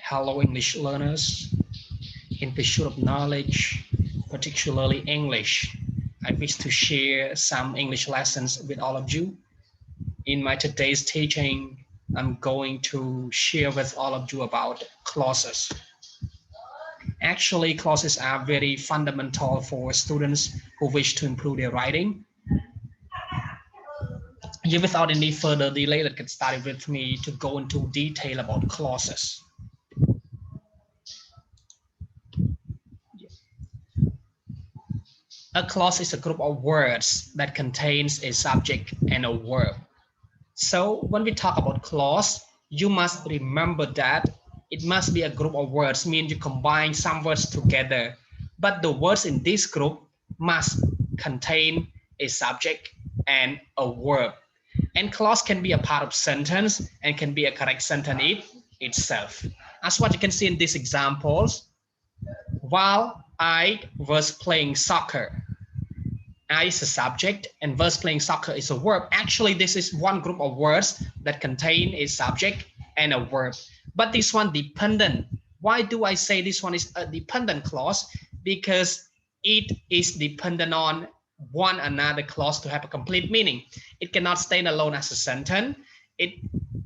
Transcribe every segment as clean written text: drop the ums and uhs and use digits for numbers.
Hello, English learners. In pursuit of knowledge, particularly English, I wish to share some English lessons with all of you. In my today's teaching, I'm going to share with all of you about clauses. Actually, clauses are very fundamental for students who wish to improve their writing. Without any further delay, let's get started with me to go into detail about clauses. A clause is a group of words that contains a subject and a verb. So when we talk about clause, you must remember that it must be a group of words, means you combine some words together. But the words in this group must contain a subject and a verb. And clause can be a part of sentence and can be a correct sentence itself. As what you can see in these examples, while I was playing soccer, I is a subject and was playing soccer is a verb. Actually, this is one group of words that contain a subject and a verb. But this one dependent. Why do I say this one is a dependent clause? Because it is dependent on one another clause to have a complete meaning. It cannot stand alone as a sentence. It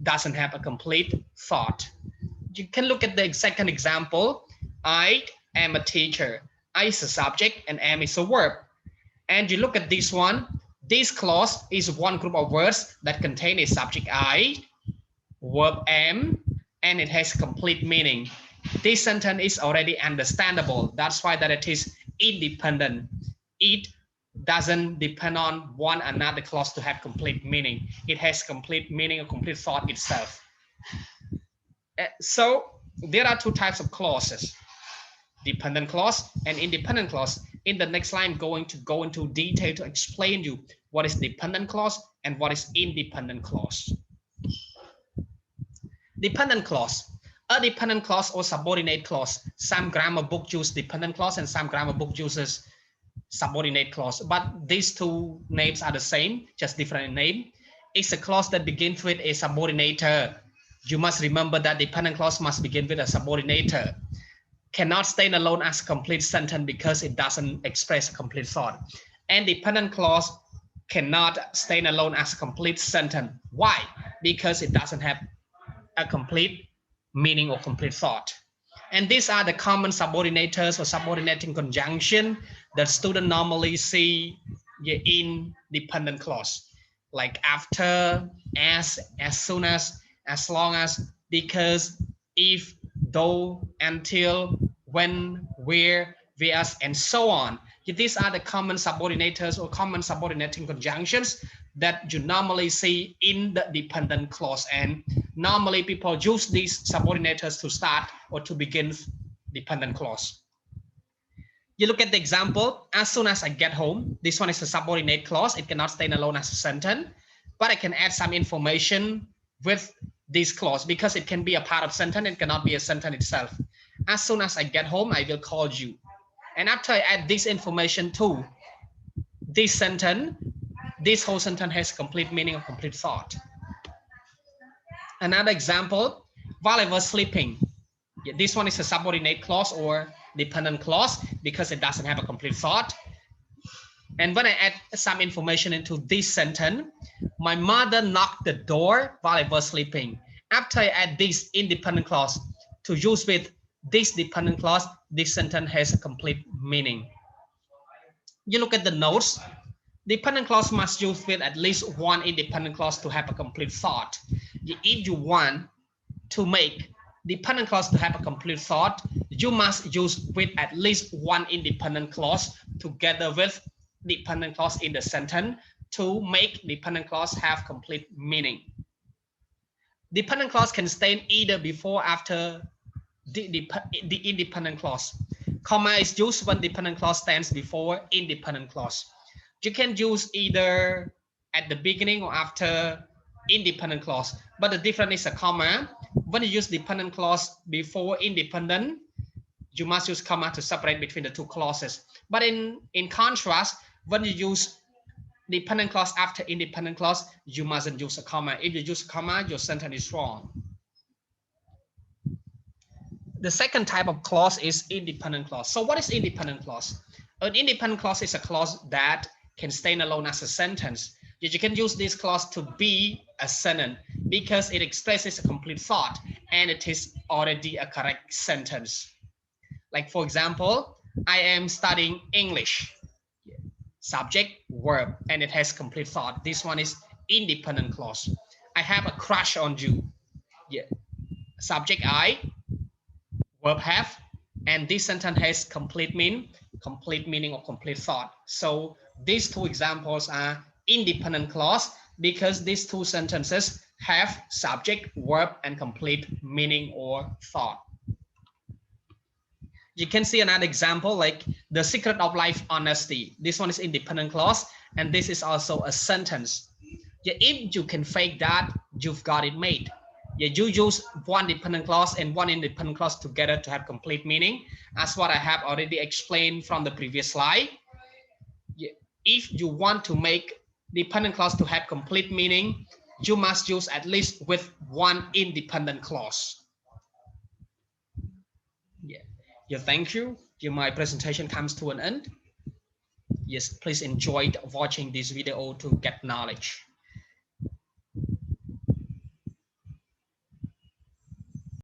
doesn't have a complete thought. You can look at the second example. I am a teacher. I is a subject and am is a verb. And you look at this one, this clause is one group of words that contain a subject I, verb am, and it has complete meaning. This sentence is already understandable. That's why that it is independent. It doesn't depend on one another clause to have complete meaning. It has complete meaning or complete thought itself. So there are two types of clauses. Dependent clause and independent clause. In the next line, I'm going to go into detail to explain you what is dependent clause and what is independent clause. Dependent clause. A dependent clause or subordinate clause. Some grammar book use dependent clause and some grammar book uses subordinate clause. But these two names are the same, just different in name. It's a clause that begins with a subordinator. You must remember that dependent clause must begin with a subordinator. Cannot stand alone as a complete sentence because it doesn't express a complete thought. And dependent clause cannot stand alone as a complete sentence. Why? Because it doesn't have a complete meaning or complete thought. And these are the common subordinators or subordinating conjunction that students normally see in dependent clause. Like after, as soon as long as, because, if, though, until, when, where, whereas, and so on. These are the common subordinators or common subordinating conjunctions that you normally see in the dependent clause. And normally people use these subordinators to start or to begin dependent clause. You look at the example, as soon as I get home. This one is a subordinate clause. It cannot stand alone as a sentence, but I can add some information with this clause because it can be a part of sentence. It cannot be a sentence itself. As soon as I get home, I will call you. And after I add this information to this sentence, this whole sentence has complete meaning or complete thought. Another example, while I was sleeping. This one is a subordinate clause or dependent clause because it doesn't have a complete thought. And when I add some information into this sentence, my mother knocked the door while I was sleeping. After I add this independent clause to use with this dependent clause, this sentence has a complete meaning. You look at the notes. Dependent clause must use with at least one independent clause to have a complete thought. If you want to make dependent clause to have a complete thought, you must use with at least one independent clause together with dependent clause in the sentence to make dependent clause have complete meaning. Dependent clause can stand either before or after the independent clause. Comma is used when dependent clause stands before independent clause. You can use either at the beginning or after independent clause, but the difference is a comma. When you use dependent clause before independent, you must use comma to separate between the two clauses. But in contrast, when you use dependent clause after independent clause, you mustn't use a comma. If you use a comma, your sentence is wrong. The second type of clause is independent clause. So what is independent clause? An independent clause is a clause that can stand alone as a sentence. You can use this clause to be a sentence because it expresses a complete thought and it is already a correct sentence. Like for example, I am studying English. Subject, verb, and it has complete thought. This one is independent clause. I have a crush on you. Yeah. Subject I, verb have, and this sentence has complete meaning or complete thought. So these two examples are independent clause because these two sentences have subject, verb, and complete meaning or thought. You can see another example like the secret of life honesty. This one is independent clause, and this is also a sentence. Yeah, if you can fake that, you've got it made. Yeah, you use one dependent clause and one independent clause together to have complete meaning, as what I have already explained from the previous slide. Yeah, if you want to make dependent clause to have complete meaning, you must use at least with one independent clause. Yeah, thank you. My presentation comes to an end. Yes, please enjoy watching this video to get knowledge.